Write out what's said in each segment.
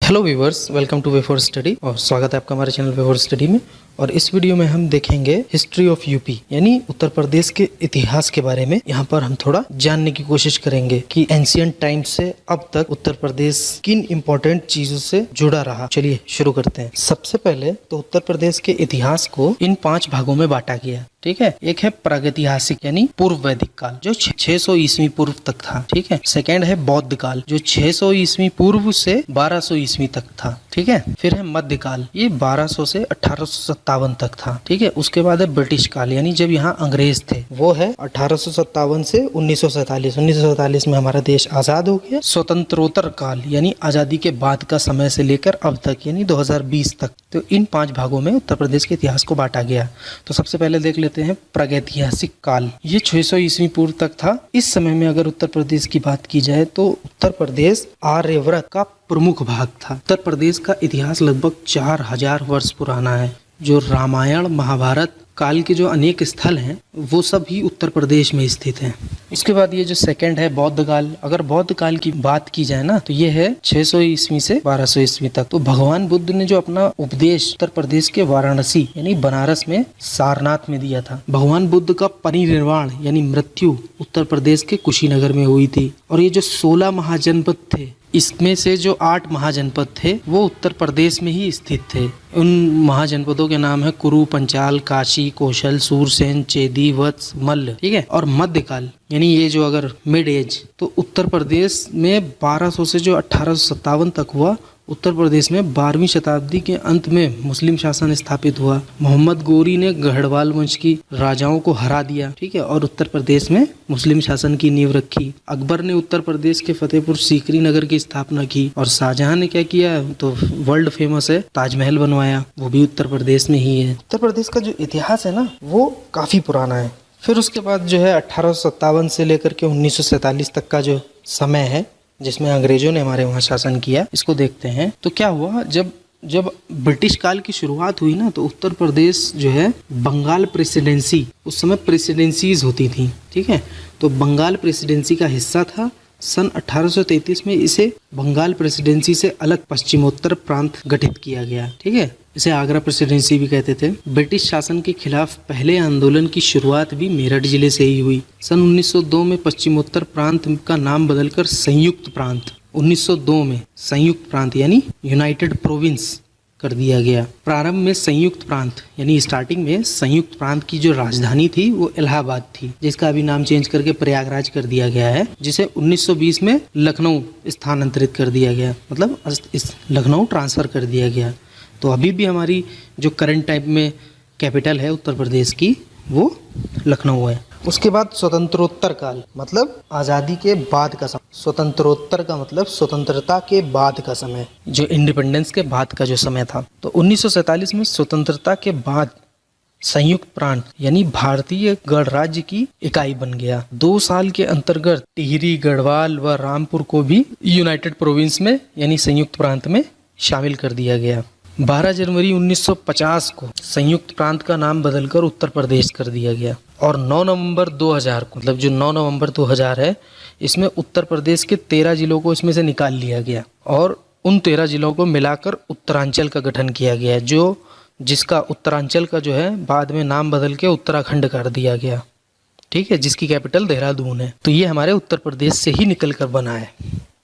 Hello viewers, welcome two way for study और स्वागत है आपका हमारे चैनल वे फॉर स्टडी में। और इस वीडियो में हम देखेंगे हिस्ट्री ऑफ यूपी यानी उत्तर प्रदेश के इतिहास के बारे में। यहाँ पर हम थोड़ा जानने की कोशिश करेंगे कि एंशिएंट टाइम से अब तक उत्तर प्रदेश किन इम्पोर्टेंट चीजों से जुड़ा रहा। चलिए शुरू करते हैं। सबसे पहले तो उत्तर प्रदेश के इतिहास को इन 5 भागों में बांटा गया। ठीक है, एक है प्रागैतिहासिक यानी पूर्व वैदिक काल जो 600 ईस्वी पूर्व तक था। ठीक है, सेकेंड है बौद्ध काल जो 600 ईस्वी पूर्व से 1200 ईस्वी तक था। ठीक है, फिर है मध्यकाल, ये 1200 से 1857 तक था। ठीक है, उसके बाद है ब्रिटिश काल यानी जब यहाँ अंग्रेज थे, वो है 1857 से 1947। 1947 में हमारा देश आजाद हो गया। स्वतंत्रोत्तर काल यानी आजादी के बाद का समय से लेकर अब तक यानी 2020 तक। तो इन 5 भागों में उत्तर प्रदेश के इतिहास को बांटा गया। तो सबसे पहले देख लेते हैं प्रागैतिहासिक काल। ये 600 ईस्वी पूर्व तक था। इस समय में अगर उत्तर प्रदेश की बात की जाए तो उत्तर प्रदेश आर्यव्रत का प्रमुख भाग था। उत्तर प्रदेश का इतिहास लगभग 4000 वर्ष पुराना है। जो रामायण महाभारत काल के जो अनेक स्थल हैं वो सब ही उत्तर प्रदेश में स्थित हैं। उसके बाद ये जो सेकंड है बौद्ध काल। अगर बौद्ध काल की बात की जाए ना तो ये है 600 ईस्वी से 1200 ईस्वी तक। तो भगवान बुद्ध ने जो अपना उपदेश उत्तर प्रदेश के वाराणसी यानी बनारस में सारनाथ में दिया था। भगवान बुद्ध का परिनिर्वाण यानी मृत्यु उत्तर प्रदेश के कुशीनगर में हुई थी। और ये जो 16 महाजनपद थे, इसमें से जो 8 महाजनपद थे वो उत्तर प्रदेश में ही स्थित थे। उन महाजनपदों के नाम है कुरु, पंचाल, काशी, कौशल, सूरसेन, चेदी, वत्स, मल्ल। ठीक है, और मध्यकाल यानी ये जो अगर मिड एज, तो उत्तर प्रदेश में 1200 से जो 1857 तक हुआ। उत्तर प्रदेश में 12वीं शताब्दी के अंत में मुस्लिम शासन स्थापित हुआ। मोहम्मद गोरी ने गढ़वाल वंश की राजाओं को हरा दिया। ठीक है, और उत्तर प्रदेश में मुस्लिम शासन की नींव रखी। अकबर ने उत्तर प्रदेश के फतेहपुर सीकरी नगर की स्थापना की। और शाहजहां ने क्या किया, तो वर्ल्ड फेमस है ताजमहल बनवाया, वो भी उत्तर प्रदेश में ही है। उत्तर प्रदेश का जो इतिहास है ना वो काफी पुराना है। फिर उसके बाद जो है 1857 से लेकर के 1947 तक का जो समय है जिसमें अंग्रेजों ने हमारे वहाँ शासन किया, इसको देखते हैं। तो क्या हुआ, जब ब्रिटिश काल की शुरुआत हुई ना तो उत्तर प्रदेश जो है बंगाल प्रेसिडेंसी, उस समय प्रेसिडेंसीज होती थी। ठीक है, तो बंगाल प्रेसिडेंसी का हिस्सा था। सन 1833 में इसे बंगाल प्रेसिडेंसी से अलग पश्चिमोत्तर प्रांत गठित किया गया। ठीक है, इसे आगरा प्रेसिडेंसी भी कहते थे। ब्रिटिश शासन के खिलाफ पहले आंदोलन की शुरुआत भी मेरठ जिले से ही हुई। सन 1902 में पश्चिमोत्तर प्रांत का नाम बदलकर संयुक्त प्रांत, 1902 में संयुक्त प्रांत यानी यूनाइटेड प्रोविंस कर दिया गया। प्रारंभ में संयुक्त प्रांत यानी स्टार्टिंग में संयुक्त प्रांत की जो राजधानी थी वो इलाहाबाद थी, जिसका अभी नाम चेंज करके प्रयागराज कर दिया गया है, जिसे 1920 में लखनऊ स्थानांतरित कर दिया गया, मतलब इस लखनऊ ट्रांसफर कर दिया गया। तो अभी भी हमारी जो करंट टाइम में कैपिटल है उत्तर प्रदेश की वो लखनऊ है। उसके बाद स्वतंत्रोत्तर काल मतलब आज़ादी के बाद का समय। स्वतंत्रोत्तर का मतलब स्वतंत्रता के बाद का समय, जो इंडिपेंडेंस के बाद का जो समय था। तो 1947 में स्वतंत्रता के बाद संयुक्त प्रांत यानी भारतीय गणराज्य की इकाई बन गया। 2 साल के अंतर्गत टिहरी, गढ़वाल व रामपुर को भी यूनाइटेड प्रोविंस में यानी संयुक्त प्रांत में शामिल कर दिया गया। 12 जनवरी 1950 को संयुक्त प्रांत का नाम बदलकर उत्तर प्रदेश कर दिया गया। और 9 नवंबर 2000 को, मतलब जो 9 नवंबर 2000 है, इसमें उत्तर प्रदेश के 13 जिलों को इसमें से निकाल लिया गया और उन 13 जिलों को मिलाकर उत्तरांचल का गठन किया गया, जिसका उत्तरांचल का जो है बाद में नाम बदल के उत्तराखंड कर दिया गया। ठीक है, जिसकी कैपिटल देहरादून है। तो ये हमारे उत्तर प्रदेश से ही निकल कर बना है।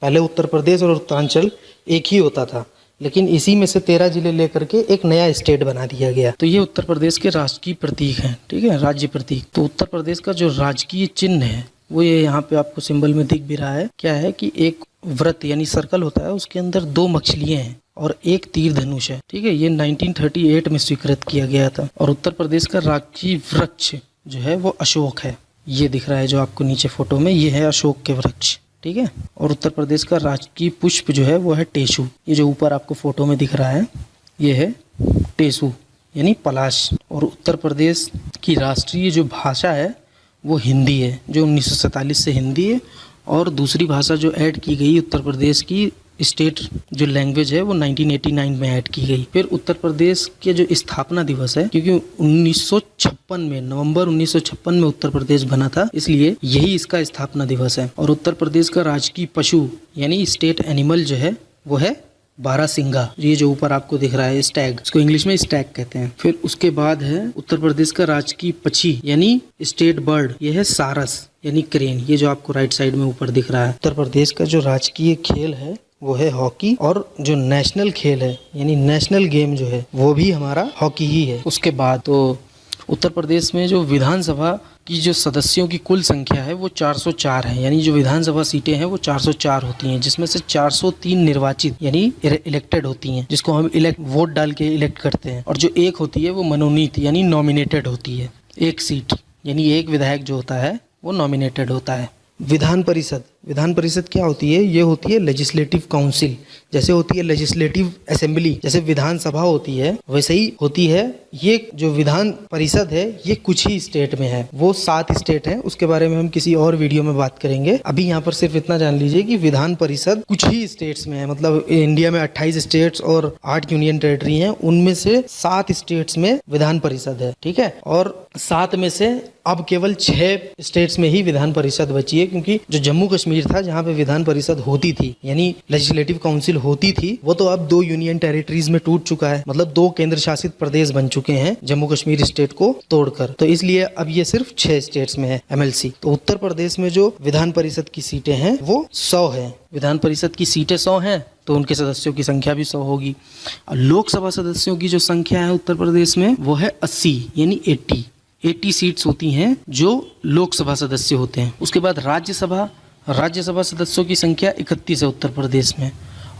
पहले उत्तर प्रदेश और उत्तरांचल एक ही होता था, लेकिन इसी में से 13 जिले लेकर के एक नया स्टेट बना दिया गया। तो ये उत्तर प्रदेश के राजकीय प्रतीक हैं। ठीक है, राज्य प्रतीक। तो उत्तर प्रदेश का जो राजकीय चिन्ह है वो ये यहाँ पे आपको सिंबल में दिख भी रहा है। क्या है कि एक वृत्त यानी सर्कल होता है, उसके अंदर 2 मछलियां हैं और एक तीर धनुष है। ठीक है, ये 1938 में स्वीकृत किया गया था। और उत्तर प्रदेश का राजकीय वृक्ष जो है वो अशोक है। ये दिख रहा है जो आपको नीचे फोटो में, ये है अशोक के वृक्ष। ठीक है, और उत्तर प्रदेश का राजकीय पुष्प जो है वो है टेसु। ये जो ऊपर आपको फोटो में दिख रहा है ये है टेसु यानी पलाश। और उत्तर प्रदेश की राष्ट्रीय जो भाषा है वो हिंदी है, जो 1947 से हिंदी है। और दूसरी भाषा जो ऐड की गई उत्तर प्रदेश की स्टेट जो लैंग्वेज है वो 1989 में ऐड की गई। फिर उत्तर प्रदेश के जो स्थापना दिवस है, क्योंकि 1956 में नवंबर 1956 में उत्तर प्रदेश बना था, इसलिए यही इसका स्थापना दिवस है। और उत्तर प्रदेश का राजकीय पशु यानी स्टेट एनिमल जो है वो है बारासिंगा, ये जो ऊपर आपको दिख रहा है स्टैग, इसको इंग्लिश में स्टैग कहते हैं। फिर उसके बाद है उत्तर प्रदेश का राजकीय पक्षी यानी स्टेट बर्ड, ये है सारस यानी क्रेन, ये जो आपको राइट साइड में ऊपर दिख रहा है। उत्तर प्रदेश का जो राजकीय खेल है वो है हॉकी, और जो नेशनल खेल है यानी नेशनल गेम जो है वो भी हमारा हॉकी ही है। उसके बाद तो उत्तर प्रदेश में जो विधानसभा की जो सदस्यों की कुल संख्या है वो 404 है, यानी जो विधानसभा सीटें हैं वो 404 होती हैं, जिसमें से 403 निर्वाचित यानी इलेक्टेड होती हैं, जिसको हम वोट डाल के इलेक्ट करते हैं, और जो एक होती है वो मनोनीत यानी नॉमिनेटेड होती है। एक सीट यानी एक विधायक जो होता है वो नॉमिनेटेड होता है। विधान परिषद क्या होती है? ये होती है लेजिस्लेटिव काउंसिल, जैसे होती है लेजिस्लेटिव असेंबली, जैसे विधानसभा होती है वैसे ही होती है। ये जो विधान परिषद है ये कुछ ही स्टेट में है, वो 7 स्टेट हैं, उसके बारे में हम किसी और वीडियो में बात करेंगे। अभी यहाँ पर सिर्फ इतना जान लीजिए कि विधान परिषद कुछ ही स्टेट्स में है, मतलब इंडिया में 28 स्टेट्स और 8 यूनियन टेरिटरी हैं, उनमें से 7 स्टेट्स में विधान परिषद है, ठीक है। और 7 में से अब केवल 6 स्टेट्स में ही विधान परिषद बची है, क्योंकि जो जम्मू कश्मीर था जहाँ पे विधान परिषद होती थी यानी लेजिस्लेटिव काउंसिल होती थी, वो तो अब 2 यूनियन टेरिटरीज में टूट चुका है, मतलब 2 केंद्र शासित प्रदेश बन चुके हैं जम्मू कश्मीर स्टेट को तोड़कर, तो इसलिए अब ये सिर्फ 6 स्टेट्स में है MLC। तो उत्तर प्रदेश में जो विधान परिषद की सीटें हैं वो 100 है। विधान परिषद की सीटें 100 हैं तो उनके सदस्यों की संख्या भी 100 होगी। लोकसभा सदस्यों की जो संख्या है उत्तर प्रदेश में वो है 80 यानी 80 सीट्स होती हैं जो लोकसभा सदस्य होते हैं। उसके बाद राज्यसभा सदस्यों की संख्या 31 है उत्तर प्रदेश में,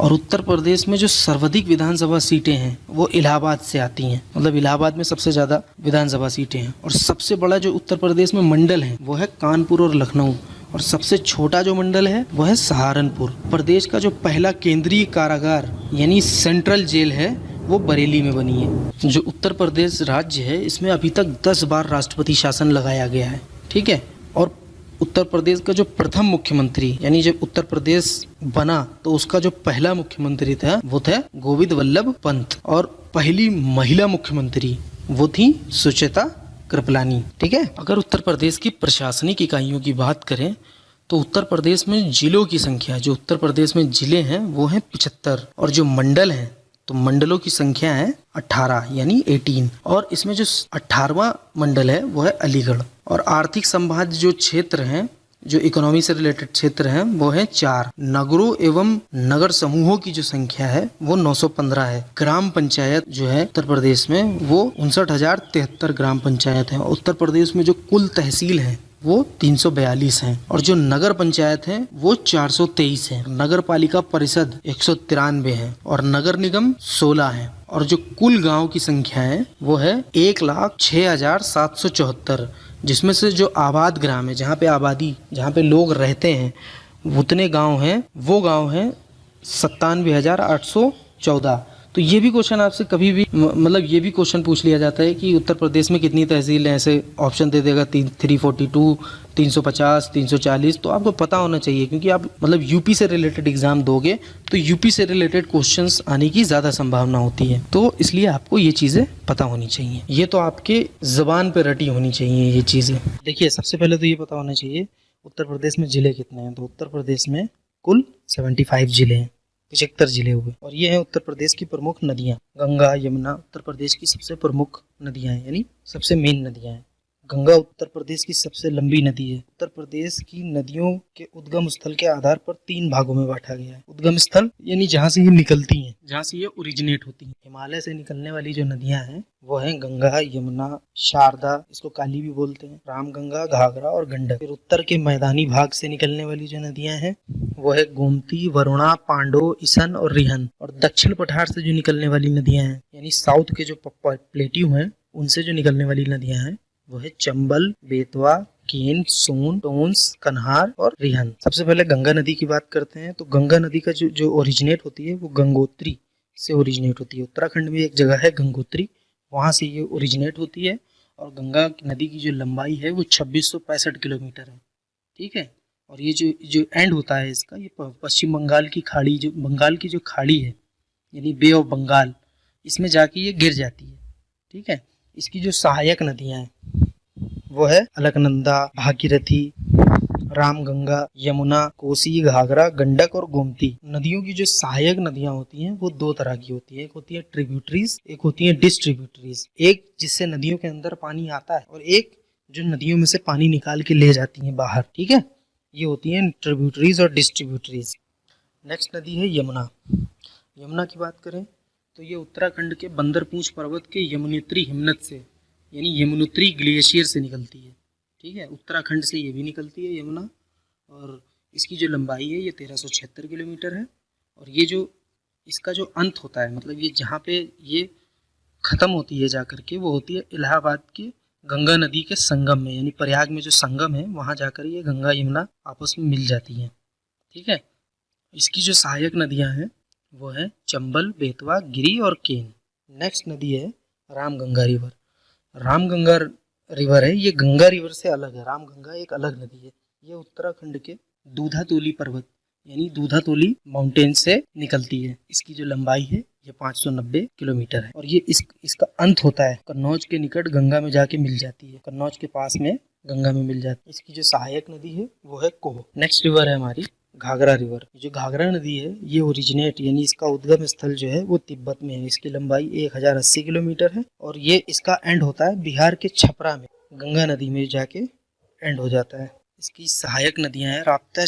और उत्तर प्रदेश में जो सर्वाधिक विधानसभा सीटें हैं वो इलाहाबाद से आती हैं, मतलब इलाहाबाद में सबसे ज़्यादा विधानसभा सीटें हैं। और सबसे बड़ा जो उत्तर प्रदेश में मंडल है वो है कानपुर और लखनऊ, और सबसे छोटा जो मंडल है वो है सहारनपुर। प्रदेश का जो पहला केंद्रीय कारागार यानी सेंट्रल जेल है वो बरेली में बनी है। जो उत्तर प्रदेश राज्य है इसमें अभी तक 10 बार राष्ट्रपति शासन लगाया गया है, ठीक है। और उत्तर प्रदेश का जो प्रथम मुख्यमंत्री यानी जब उत्तर प्रदेश बना तो उसका जो पहला मुख्यमंत्री था वो था गोविंद वल्लभ पंत, और पहली महिला मुख्यमंत्री वो थी सुचेता कृपलानी, ठीक है। अगर उत्तर प्रदेश की प्रशासनिक इकाइयों की बात करें तो उत्तर प्रदेश में जिलों की संख्या, जो उत्तर प्रदेश में जिले हैं वो हैं 75, और जो मंडल हैं तो मंडलों की संख्या है 18 यानी 18, और इसमें जो 18वां मंडल है वो है अलीगढ़। और आर्थिक संभाग जो क्षेत्र हैं, जो इकोनॉमी से रिलेटेड क्षेत्र हैं वो है 4। नगरों एवं नगर समूहों की जो संख्या है वो 915 है। ग्राम पंचायत जो है उत्तर प्रदेश में वो 59,073 ग्राम पंचायत है। उत्तर प्रदेश में जो कुल तहसील है वो 342 हैं, और जो नगर पंचायत है वो 423 है। नगर पालिका परिषद 193 है, और नगर निगम 16 है। और जो कुल गांव की संख्या है वो है 1,06,774, जिसमें से जो आबाद ग्राम है, जहाँ पे आबादी, जहाँ पे लोग रहते हैं उतने गांव हैं, वो गांव हैं 97,814। तो ये भी क्वेश्चन आपसे कभी भी मतलब ये भी क्वेश्चन पूछ लिया जाता है कि उत्तर प्रदेश में कितनी तहसील है, ऐसे ऑप्शन दे देगा 342, 350, 340, तो आपको पता होना चाहिए, क्योंकि आप मतलब यूपी से रिलेटेड एग्जाम दोगे तो यूपी से रिलेटेड क्वेश्चंस आने की ज़्यादा संभावना होती है, तो इसलिए आपको ये चीज़ें पता होनी चाहिए, ये तो आपके ज़बान पे रटी होनी चाहिए ये चीज़ें। देखिए सबसे पहले तो ये पता होना चाहिए उत्तर प्रदेश में ज़िले कितने हैं। तो उत्तर प्रदेश में कुल 75 ज़िले हैं, 75 जिले हुए, और ये हैं उत्तर प्रदेश की प्रमुख नदियाँ। गंगा, यमुना उत्तर प्रदेश की सबसे प्रमुख नदियाँ हैं, यानी सबसे मेन नदियाँ हैं। गंगा उत्तर प्रदेश की सबसे लंबी नदी है। उत्तर प्रदेश की नदियों के उद्गम स्थल के आधार पर 3 भागों में बांटा गया है। उद्गम स्थल यानी जहाँ से ये निकलती हैं, जहाँ से ये ओरिजिनेट होती हैं। हिमालय से निकलने वाली जो नदियाँ हैं वो हैं गंगा, यमुना, शारदा, इसको काली भी बोलते हैं, रामगंगा, घाघरा और गंडक। फिर उत्तर के मैदानी भाग से निकलने वाली जो नदियाँ हैं वो है गोमती, वरुणा, पांडो, इसन और रिहन। और दक्षिण पठार से जो निकलने वाली नदियाँ हैं यानी साउथ के जो प्लेट्यू हैं उनसे जो निकलने वाली नदियाँ हैं वो है चंबल, बेतवा, केन, सोन, टोंस, कन्हार और रिहन। सबसे पहले गंगा नदी की बात करते हैं। तो गंगा नदी का जो ओरिजिनेट होती है वो गंगोत्री से ओरिजिनेट होती है। उत्तराखंड में एक जगह है गंगोत्री, वहाँ से ये ओरिजिनेट होती है। और गंगा नदी की जो लंबाई है वो 2665 किलोमीटर है, ठीक है। और ये जो एंड होता है इसका, ये पश्चिम बंगाल की खाड़ी, जो बंगाल की जो खाड़ी है यानी बे ऑफ बंगाल, इसमें जाके ये गिर जाती है, ठीक है। इसकी जो सहायक नदियाँ हैं वो है अलकनंदा, भागीरथी, रामगंगा, यमुना, कोसी, घाघरा, गंडक और गोमती। नदियों की जो सहायक नदियां होती हैं वो दो तरह की होती है, एक होती है ट्रिब्यूटरीज, एक होती है डिस्ट्रीब्यूटरीज। एक जिससे नदियों के अंदर पानी आता है और एक जो नदियों में से पानी निकाल के ले जाती हैं बाहर, ठीक है, ये होती हैं ट्रिब्यूटरीज और डिस्ट्रीब्यूटरीज। नेक्स्ट नदी है यमुना। यमुना की बात करें तो ये उत्तराखंड के बंदरपूंछ पर्वत के यमुनोत्री हिमनद से यानी यमुनोत्री ग्लेशियर से निकलती है, ठीक है, उत्तराखंड से ये भी निकलती है यमुना। और इसकी जो लंबाई है ये 1376 किलोमीटर है। और ये जो इसका जो अंत होता है, मतलब ये जहाँ पे ये ख़त्म होती है जाकर के, वो होती है इलाहाबाद के गंगा नदी के संगम में, यानी प्रयाग में जो संगम है वहाँ जाकर ये गंगा यमुना आपस में मिल जाती हैं, ठीक है। इसकी जो सहायक नदियाँ हैं वो है चंबल, बेतवा, गिरी और केन। नेक्स्ट नदी है रामगंगा रिवर। रामगंगा रिवर है, ये गंगा रिवर से अलग है। रामगंगा एक अलग नदी है। ये उत्तराखंड के दूधातोली पर्वत यानी दूधातोली माउंटेन से निकलती है। इसकी जो लंबाई है ये 590 किलोमीटर है और ये इसका अंत होता है कन्नौज के निकट गंगा में जाके मिल जाती है, कन्नौज के पास में गंगा में मिल जाती है। इसकी जो सहायक नदी है वो है कोह। नेक्स्ट रिवर है हमारी घाघरा रिवर। जो घाघरा नदी है ये ओरिजिनेट यानी इसका उद्गम स्थल जो है वो तिब्बत में है। इसकी लंबाई 1080 किलोमीटर है और ये इसका एंड होता है बिहार के छपरा में, गंगा नदी में जाके एंड हो जाता है। इसकी सहायक नदियां हैं राप्ती,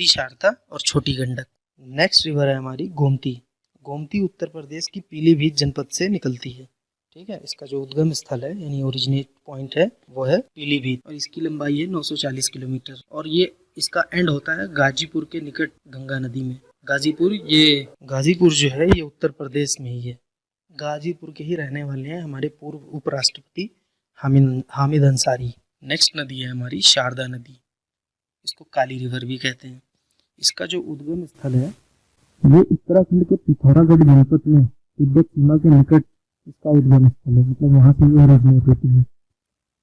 शारदा और छोटी गंडक। नेक्स्ट रिवर है हमारी गोमती। गोमती उत्तर प्रदेश की पीलीभीत जनपद से निकलती है, ठीक है। इसका जो उद्गम स्थल है यानी ओरिजिनेट पॉइंट है वो है पीलीभीत और इसकी लंबाई है 940 किलोमीटर और ये इसका एंड होता है गाजीपुर के निकट गंगा नदी में। गाजीपुर जो है ये उत्तर प्रदेश में ही है। गाजीपुर के ही रहने वाले हैं हमारे पूर्व उपराष्ट्रपति हामिद अंसारी। नेक्स्ट नदी है हमारी शारदा नदी। इसको काली रिवर भी कहते हैं। इसका जो उद्गम स्थल है ये उत्तराखंड के पिथौरागढ़ जनपद में तिब्बत सीमा के निकट इसका उद्गम स्थल है, मतलब वहाँ से ये ओरिजिनेट होती है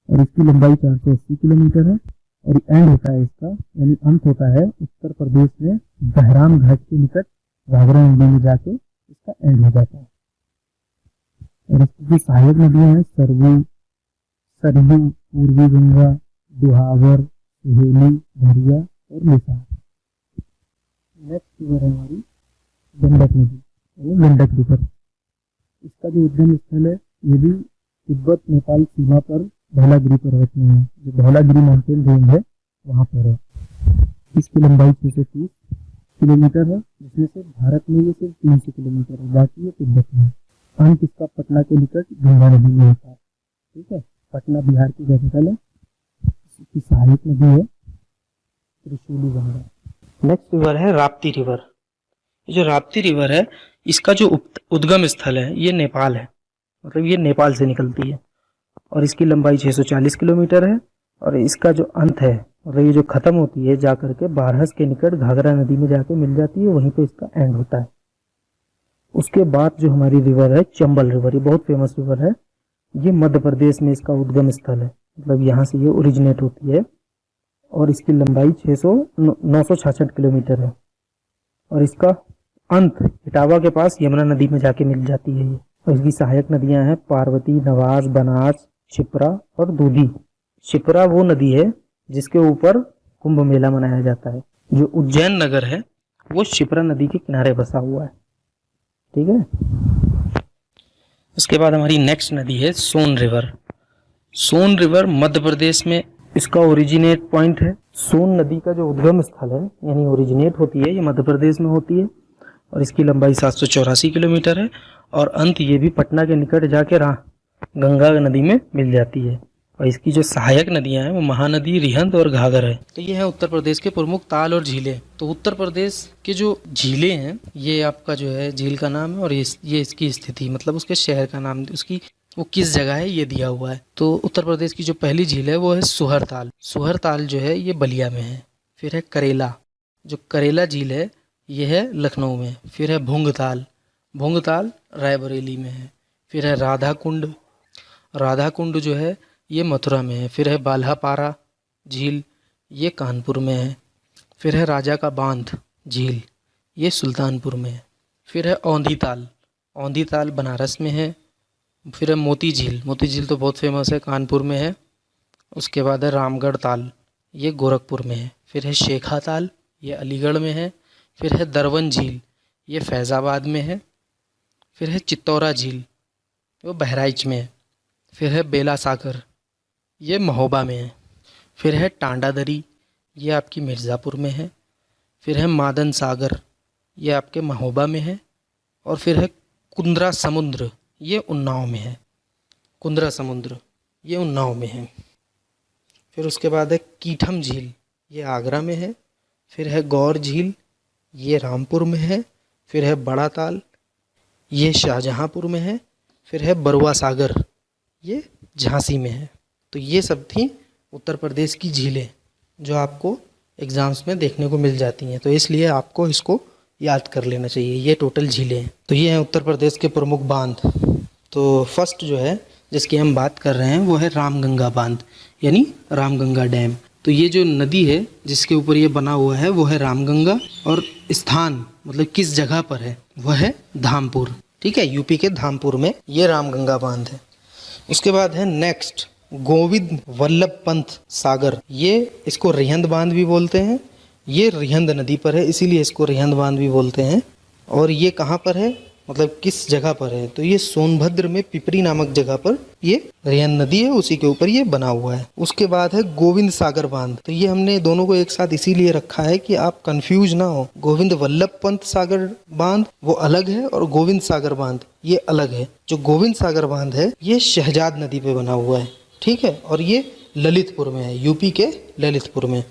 और इसकी लंबाई 480 किलोमीटर है और एंड होता है इसका यानी अंत होता है उत्तर प्रदेश में बहराम घाट के निकट घाघरा नदी में जाके इसका एंड हो जाता है। और इसकी जो सहायक नदियां हैं सरयू, पूर्वी गंगा, दुहावर, सहेली, भरिया और निसार। नेक्स्ट रिवर है हमारी गंडक नदी यानी गंडक रिवर। इसका जो उद्गम स्थल है ये भी तिब्बत नेपाल सीमा पर धौलागिरी पर्वत में है, जो धौलागिरी माउंटेन रेंज है वहाँ पर है। इसकी लंबाई 630 किलोमीटर है, जिसमें से भारत में ये सिर्फ 300 किलोमीटर है, बाकी ये तिब्बत में है। अंत इसका पटना के निकट गंगा नदी में होता है, ठीक है। पटना बिहार की कैपिटल है। इसकी सहायक नदी है त्रिशूली गंगा। नेक्स्ट रिवर है राप्ती रिवर। जो राप्ती रिवर है इसका जो उद्गम स्थल है ये नेपाल है, मतलब ये नेपाल से निकलती है और इसकी लंबाई 640 किलोमीटर है और इसका जो अंत है मतलब ये जो खत्म होती है जाकर के बारहस के निकट घाघरा नदी में जाके मिल जाती है, वहीं पे इसका एंड होता है। उसके बाद जो हमारी रिवर है चंबल रिवर, ये बहुत फेमस रिवर है। ये मध्य प्रदेश में इसका उद्गम स्थल है, मतलब यहाँ से ये ओरिजिनेट होती है और इसकी लंबाई 966 किलोमीटर है और इसका अंत इटावा के पास यमुना नदी में जाके मिल जाती है ये। और इसकी सहायक नदियां हैं पार्वती, नवास, बनास, शिप्रा और दूधी। शिप्रा वो नदी है जिसके ऊपर कुंभ मेला मनाया जाता है। जो उज्जैन नगर है वो शिप्रा नदी के किनारे बसा हुआ है, ठीक है। उसके बाद हमारी नेक्स्ट नदी है सोन रिवर। सोन रिवर मध्य प्रदेश में इसका ओरिजिनेट पॉइंट है। सोन नदी का जो उद्गम स्थल है यानी ओरिजिनेट होती है ये मध्य प्रदेश में होती है और इसकी लंबाई 784 किलोमीटर है और अंत ये भी पटना के निकट जाके गंगा नदी में मिल जाती है। और इसकी जो सहायक नदियां हैं वो महानदी, रिहंद और घाघर है। तो ये है उत्तर प्रदेश के प्रमुख ताल और झीलें। तो उत्तर प्रदेश के जो झीलें हैं ये आपका जो है झील का नाम है और ये इसकी स्थिति मतलब उसके शहर का नाम, उसकी वो किस जगह है ये दिया हुआ है। तो उत्तर प्रदेश की जो पहली झील है वो है सुहरताल। सुहरताल जो है ये बलिया में है। फिर है करेला, जो करेला झील है ये है लखनऊ में। फिर है भूंगताल, भूंगताल रायबरेली में है। फिर है राधा कुंड, राधा कुंड जो है ये मथुरा में है। फिर है बाल्हापारा झील, ये कानपुर में है। फिर है राजा का बांध झील, ये सुल्तानपुर में है। फिर है औंधी ताल, औंधी ताल बनारस में है। फिर है मोती झील, मोती झील तो बहुत फेमस है, कानपुर में है। उसके बाद है रामगढ़ ताल, ये गोरखपुर में है। फिर है शेखा ताल, ये अलीगढ़ में है। फिर है दरवन झील, ये फैज़ाबाद में है। फिर है चित्तौरा झील, वो बहराइच में है। फिर है बेला सागर, ये महोबा में है। फिर है टांडा दरी, ये आपकी मिर्ज़ापुर में है। फिर है मादन सागर, ये आपके महोबा में है। और फिर है कुंद्रा समुद्र, ये उन्नाव में है। कुंद्रा समुद्र ये उन्नाव में है। फिर उसके बाद है कीठम झील, ये आगरा में है। फिर है गौर झील, ये रामपुर में है। फिर है बड़ा ताल, ये शाहजहाँपुर में है। फिर है बरुआ सागर, ये झांसी में है। तो ये सब थी उत्तर प्रदेश की झीलें जो आपको एग्ज़ाम्स में देखने को मिल जाती हैं, तो इसलिए आपको इसको याद कर लेना चाहिए। ये टोटल झीलें हैं। तो ये हैं उत्तर प्रदेश के प्रमुख बांध। तो फर्स्ट जो है जिसकी हम बात कर रहे हैं वो है रामगंगा बांध, यानी रामगंगा डैम। तो ये जो नदी है जिसके ऊपर ये बना हुआ है वो है रामगंगा, और स्थान मतलब किस जगह पर है वो है धामपुर। ठीक है, यूपी के धामपुर में ये रामगंगा बांध है। उसके बाद है नेक्स्ट गोविंद वल्लभ पंत सागर, ये इसको रिहंद बांध भी बोलते हैं। ये रिहंद नदी पर है, इसीलिए इसको रिहंद बांध भी बोलते हैं। और ये कहाँ पर है, मतलब किस जगह पर है, तो ये सोनभद्र में पिपरी नामक जगह पर ये रिहंद नदी है, उसी के ऊपर ये बना हुआ है। उसके बाद है गोविंद सागर बांध। तो ये हमने दोनों को एक साथ इसीलिए रखा है कि आप कंफ्यूज ना हो। गोविंद वल्लभ पंत सागर बांध वो अलग है और गोविंद सागर बांध ये अलग है। जो गोविंद सागर बांध है ये शहजाद नदी पे बना हुआ है। ठीक है, और ये ललितपुर में है, यूपी के ललितपुर में।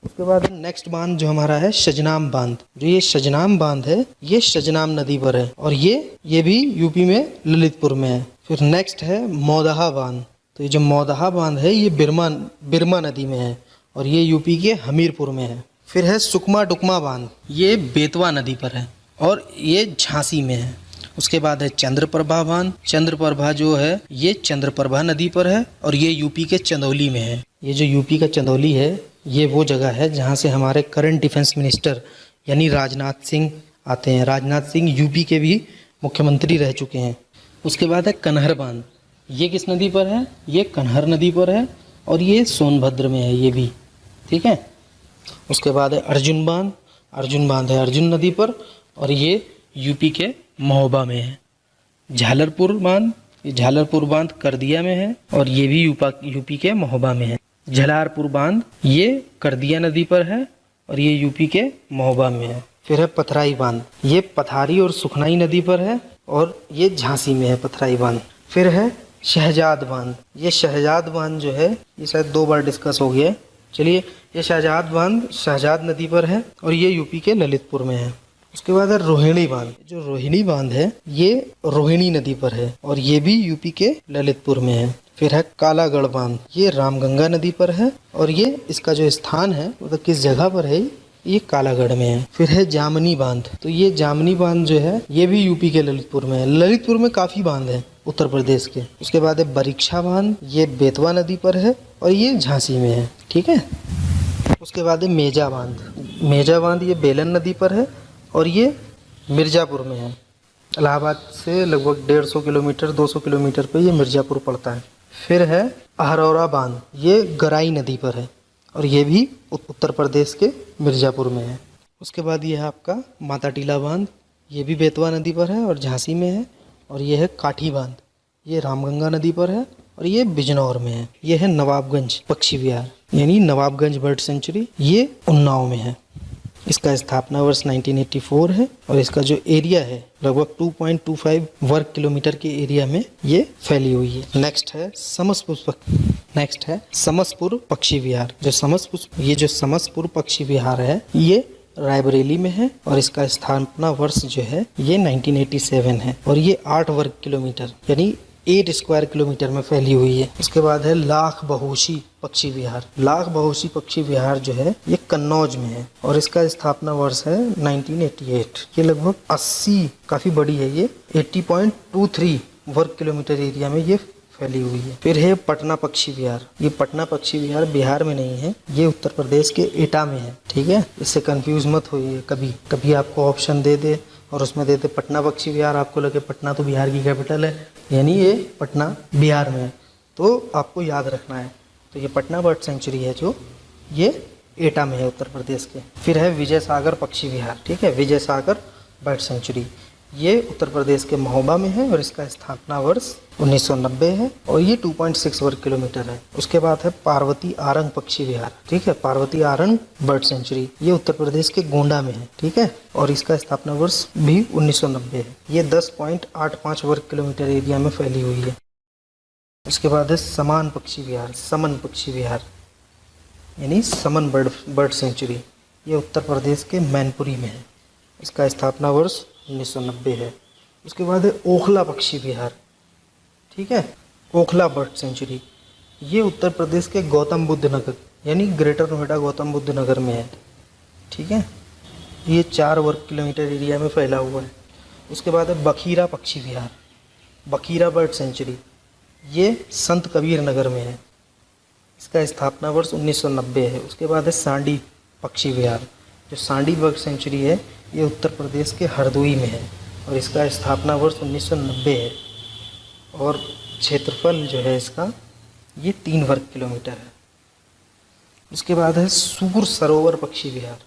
उसके बाद नेक्स्ट बांध जो हमारा है शजनाम बांध। जो ये शजनाम बांध है ये शजनाम नदी पर है, और ये भी यूपी में ललितपुर में है। फिर नेक्स्ट है मौदहा बांध। तो ये जो मौदहा बांध है ये बिरमा नदी में है, और ये यूपी के हमीरपुर में है। फिर है सुकमा डुकमा बांध, ये बेतवा नदी पर है और ये झांसी में है। उसके बाद है चंद्रप्रभा बांध। चंद्रप्रभा जो है ये चंद्रप्रभा नदी पर है, और ये यूपी के चंदौली में है। ये जो यूपी का चंदौली है ये वो जगह है जहाँ से हमारे करंट डिफेंस मिनिस्टर यानी राजनाथ सिंह आते हैं। राजनाथ सिंह यूपी के भी मुख्यमंत्री रह चुके हैं। उसके बाद है कन्हर बांध। ये किस नदी पर है, ये कन्हर नदी पर है, और ये सोनभद्र में है ये भी। ठीक है, उसके बाद है अर्जुन बांध। अर्जुन बांध है अर्जुन नदी पर, और ये यूपी के महोबा में है। झालरपुर बांध, ये झालरपुर बांध करदिया में है, और ये भी यूपी के महोबा में है। झलारपुर बांध ये करदिया नदी पर है, और ये यूपी के महोबा में है। फिर है पथराई बांध, ये पथारी और सुखनाई नदी पर है, और ये झांसी में है पथराई बांध। फिर है शहजाद बांध। ये शहजाद बांध जो है ये शायद 2 बार डिस्कस हो गया है। चलिए, ये शहजाद बांध शहजाद नदी पर है, और ये यूपी के ललितपुर में है। उसके बाद है रोहिणी बांध। जो रोहिणी बांध है ये रोहिणी नदी पर है, और ये भी यूपी के ललितपुर में है। फिर है कालागढ़ बांध, ये रामगंगा नदी पर है, और ये इसका जो स्थान है मतलब किस जगह पर है ये कालागढ़ में है। फिर है जामनी बांध। तो ये जामनी बांध जो है ये भी यूपी के ललितपुर में है। ललितपुर में काफ़ी बांध है उत्तर प्रदेश के। उसके बाद है बरीक्षा बांध, ये बेतवा नदी पर है, और ये झांसी में है। ठीक है, उसके बाद है मेजा बांध। मेजा बांध ये बेलन नदी पर है, और ये मिर्ज़ापुर में है। इलाहाबाद से लगभग 150 किलोमीटर 200 किलोमीटर पे ये मिर्ज़ापुर पड़ता है। फिर है अहरौरा बांध, ये गराई नदी पर है, और ये भी उत्तर प्रदेश के मिर्ज़ापुर में है। उसके बाद ये है आपका माता टीला बांध, ये भी बेतवा नदी पर है और झांसी में है। और ये है काठी बांध, ये रामगंगा नदी पर है, और ये बिजनौर में है। ये है नवाबगंज पक्षी विहार यानी नवाबगंज बर्ड सेंचुरी, ये उन्नाव में है। इसका स्थापना वर्ष 1984 है, और इसका जो एरिया है लगभग 2.25 वर्ग किलोमीटर के एरिया में ये फैली हुई है। नेक्स्ट है समसपुर पक्षी विहार। जो समसपुर पक्षी विहार है ये रायबरेली में है, और इसका स्थापना वर्ष जो है ये 1987 है, और ये 8 वर्ग किलोमीटर यानी 8 स्क्वायर किलोमीटर में फैली हुई है। उसके बाद है लाख बहोशी पक्षी विहार। लाख बहोशी पक्षी विहार जो है ये कन्नौज में है, और इसका स्थापना वर्ष है 1988। ये लगभग 80 काफ़ी बड़ी है, ये 80.23 वर्ग किलोमीटर एरिया में ये फैली हुई है। फिर है पटना पक्षी विहार। ये पटना पक्षी विहार बिहार में नहीं है, ये उत्तर प्रदेश के एटा में है। ठीक है, इससे कंफ्यूज मत होइए। कभी आपको ऑप्शन दे दे और उसमें देते पटना पक्षी विहार, आपको लगे पटना तो बिहार की कैपिटल है, यानी ये पटना बिहार में है, तो आपको याद रखना है। तो ये पटना बर्ड सेंचुरी है जो ये एटा में है उत्तर प्रदेश के। फिर है विजय सागर पक्षी विहार, ठीक है, विजय सागर बर्ड सेंचुरी, ये उत्तर प्रदेश के महोबा में है और इसका स्थापना वर्ष 1990 है और ये 2.6 वर्ग किलोमीटर है। उसके बाद है पार्वती आरंग पक्षी विहार, ठीक है, पार्वती आरंग बर्ड सेंचुरी, ये उत्तर प्रदेश के गोंडा में है, ठीक है, और इसका स्थापना वर्ष भी 1990 है। ये 10.85 वर्ग किलोमीटर एरिया में फैली हुई है। उसके बाद है समान पक्षी विहार, समन पक्षी विहार यानी समन बर्ड सेंचुरी, ये उत्तर प्रदेश के मैनपुरी में है, इसका स्थापना वर्ष 1990 है। उसके बाद है ओखला पक्षी विहार, ठीक है, ओखला बर्ड सेंचुरी, ये उत्तर प्रदेश के गौतम बुद्ध नगर यानी ग्रेटर नोएडा गौतम बुद्ध नगर में है, ठीक है, ये 4 वर्ग किलोमीटर एरिया में फैला हुआ है। उसके बाद है बखीरा पक्षी विहार, बखीरा बर्ड सेंचुरी, ये संत कबीर नगर में है, इसका स्थापना वर्ष 1990 है। उसके बाद है सांडी पक्षी विहार, जो सांडी बर्ड सेंचुरी है ये उत्तर प्रदेश के हरदोई में है और इसका स्थापना वर्ष 1990 है और क्षेत्रफल जो है इसका ये 3 वर्ग किलोमीटर है। उसके बाद है सूर सरोवर पक्षी विहार,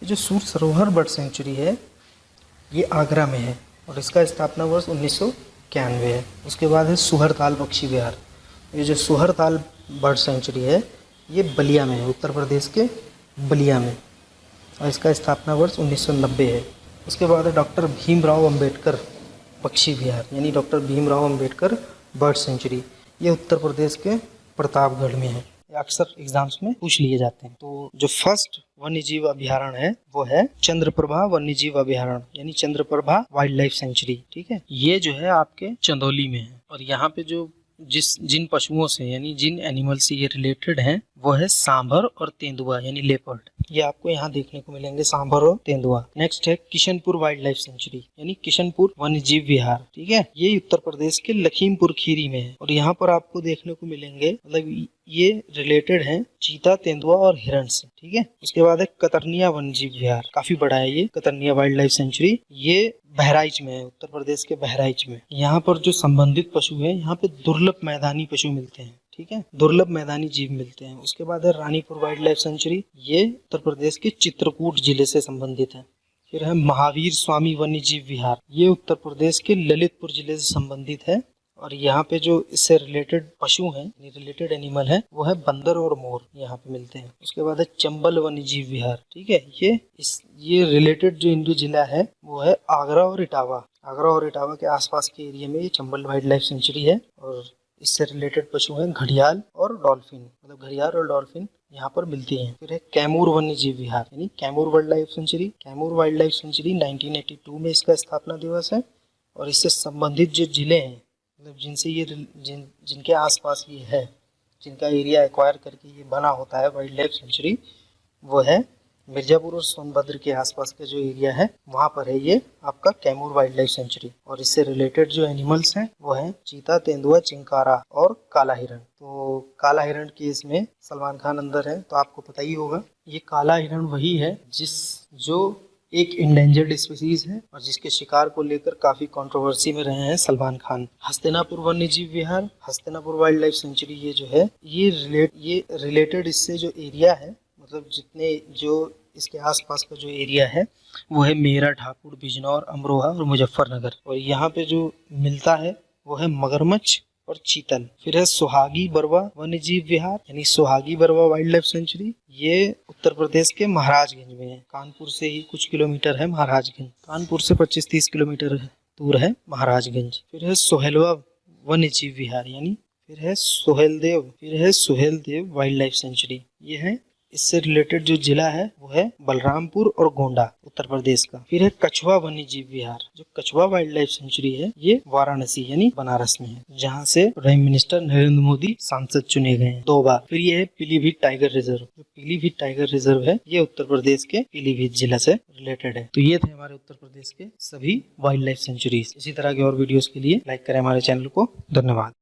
ये जो सूर सरोवर बर्ड सेंचुरी है ये आगरा में है और इसका स्थापना वर्ष 1991 है। उसके बाद है सुहरताल पक्षी विहार, ये जो सुहरताल बर्ड सेंचुरी है ये बलिया में है, उत्तर प्रदेश के बलिया में, और इसका स्थापना वर्ष 1990 है। उसके बाद है डॉक्टर भीमराव अंबेडकर पक्षी विहार यानी doctor Bhimrao Ambedkar bird sanctuary, ये उत्तर प्रदेश के प्रतापगढ़ में है। ये अक्सर एग्जाम्स में पूछ लिए जाते हैं। तो जो फर्स्ट वन्यजीव अभ्यारण्य है वो है चंद्रप्रभा वन्यजीव अभ्यारण्य यानी चंद्रप्रभा वाइल्ड लाइफ सेंचुरी, ठीक है, ये जो है आपके चंदौली में है और यहाँ पे जो जिन पशुओं से यानी जिन एनिमल से ये रिलेटेड हैं वो है सांभर और तेंदुआ यानी लेपर्ड, ये आपको यहाँ देखने को मिलेंगे, सांभर और तेंदुआ। नेक्स्ट है किशनपुर वाइल्ड लाइफ सेंचुरी यानी किशनपुर वन्यजीव विहार, ठीक है, ये उत्तर प्रदेश के लखीमपुर खीरी में है और यहाँ पर आपको देखने को मिलेंगे, मतलब ये रिलेटेड है चीता, तेंदुआ और हिरण से, ठीक है। उसके बाद है कतरनिया वन्यजीव विहार, काफी बड़ा है ये कतरनिया वाइल्ड लाइफ सेंचुरी, ये बहराइच में है, उत्तर प्रदेश के बहराइच में। यहाँ पर जो संबंधित पशु है यहाँ पे दुर्लभ मैदानी पशु मिलते हैं, ठीक है, दुर्लभ मैदानी जीव मिलते हैं। उसके बाद है रानीपुर वाइल्ड लाइफ सेंचुरी, ये उत्तर प्रदेश के चित्रकूट जिले से संबंधित है। फिर है महावीर स्वामी वन्यजीव विहार, ये उत्तर प्रदेश के ललितपुर जिले से संबंधित है और यहाँ पे जो इससे रिलेटेड पशु हैं, रिलेटेड एनिमल है वो है बंदर और मोर यहाँ पे मिलते हैं। उसके बाद है चंबल वन्यजीव विहार, ठीक है, ये रिलेटेड जो इंदु जिला है वो है आगरा और इटावा के आसपास के एरिया में ये चंबल वाइल्ड लाइफ सेंचुरी है और इससे रिलेटेड पशु हैं घड़ियाल और डॉल्फिन, मतलब घड़ियाल और डॉल्फिन यहाँ पर मिलती हैं। फिर है कैमूर वन्यजीव विहार यानी Kaimur wild life sanctuary, Kaimur wild life sanctuary 1982 में इसका स्थापना दिवस है और इससे संबंधित जो जिले हैं, मतलब जिनसे ये जिनके आसपास ये है, जिनका एरिया एक्वायर करके ये बना होता है वाइल्ड लाइफ सेंचुरी, वो है मिर्जापुर और सोनभद्र के आसपास का जो एरिया है वहाँ पर है ये आपका कैमूर वाइल्ड लाइफ सेंचुरी और इससे रिलेटेड जो एनिमल्स हैं वो है चीता, तेंदुआ, चिंकारा और काला हिरण। तो काला हिरण केस में सलमान खान अंदर है तो आपको पता ही होगा, ये काला हिरण वही है जो एक इंडेंजर्ड स्पीसीज है और जिसके शिकार को लेकर काफी कंट्रोवर्सी में रहे हैं सलमान खान। हस्तिनापुर वन्यजीव विहार, हस्तिनापुर वाइल्ड लाइफ सेंचुरी, ये जो है ये रिलेटेड इससे जो एरिया है, मतलब जितने जो इसके आसपास का जो एरिया है वो है मेरठ, हापुड़, बिजनौर, अमरोहा और मुजफ्फरनगर और यहाँ पे जो मिलता है वो है मगरमच्छ और चीतल। फिर है सुहागी बरवा वन्यजीव विहार यानी Suhagi Barwa wild life sanctuary, ये उत्तर प्रदेश के महाराजगंज में है, कानपुर से ही कुछ किलोमीटर है महाराजगंज, कानपुर से 25-30 किलोमीटर दूर है महाराजगंज। फिर है सोहेलवा वन्यजीव विहार यानी फिर है सोहेलदेव वाइल्ड लाइफ सेंचुरी, ये है इससे रिलेटेड जो जिला है वो है बलरामपुर और गोंडा उत्तर प्रदेश का। फिर है कछुआ वन्यजीव विहार, जो कछुआ वाइल्ड लाइफ सेंचुरी है ये वाराणसी यानी बनारस में है, जहाँ से प्राइम मिनिस्टर नरेंद्र मोदी सांसद चुने गए हैं 2 बार। फिर ये है पीलीभीत टाइगर रिजर्व, जो पीलीभीत टाइगर रिजर्व है ये उत्तर प्रदेश के पीलीभीत जिला से रिलेटेड है। तो ये थे हमारे उत्तर प्रदेश के सभी वाइल्ड लाइफ सेंचुरीज। इसी तरह के और वीडियोस के लिए लाइक करें हमारे चैनल को। धन्यवाद।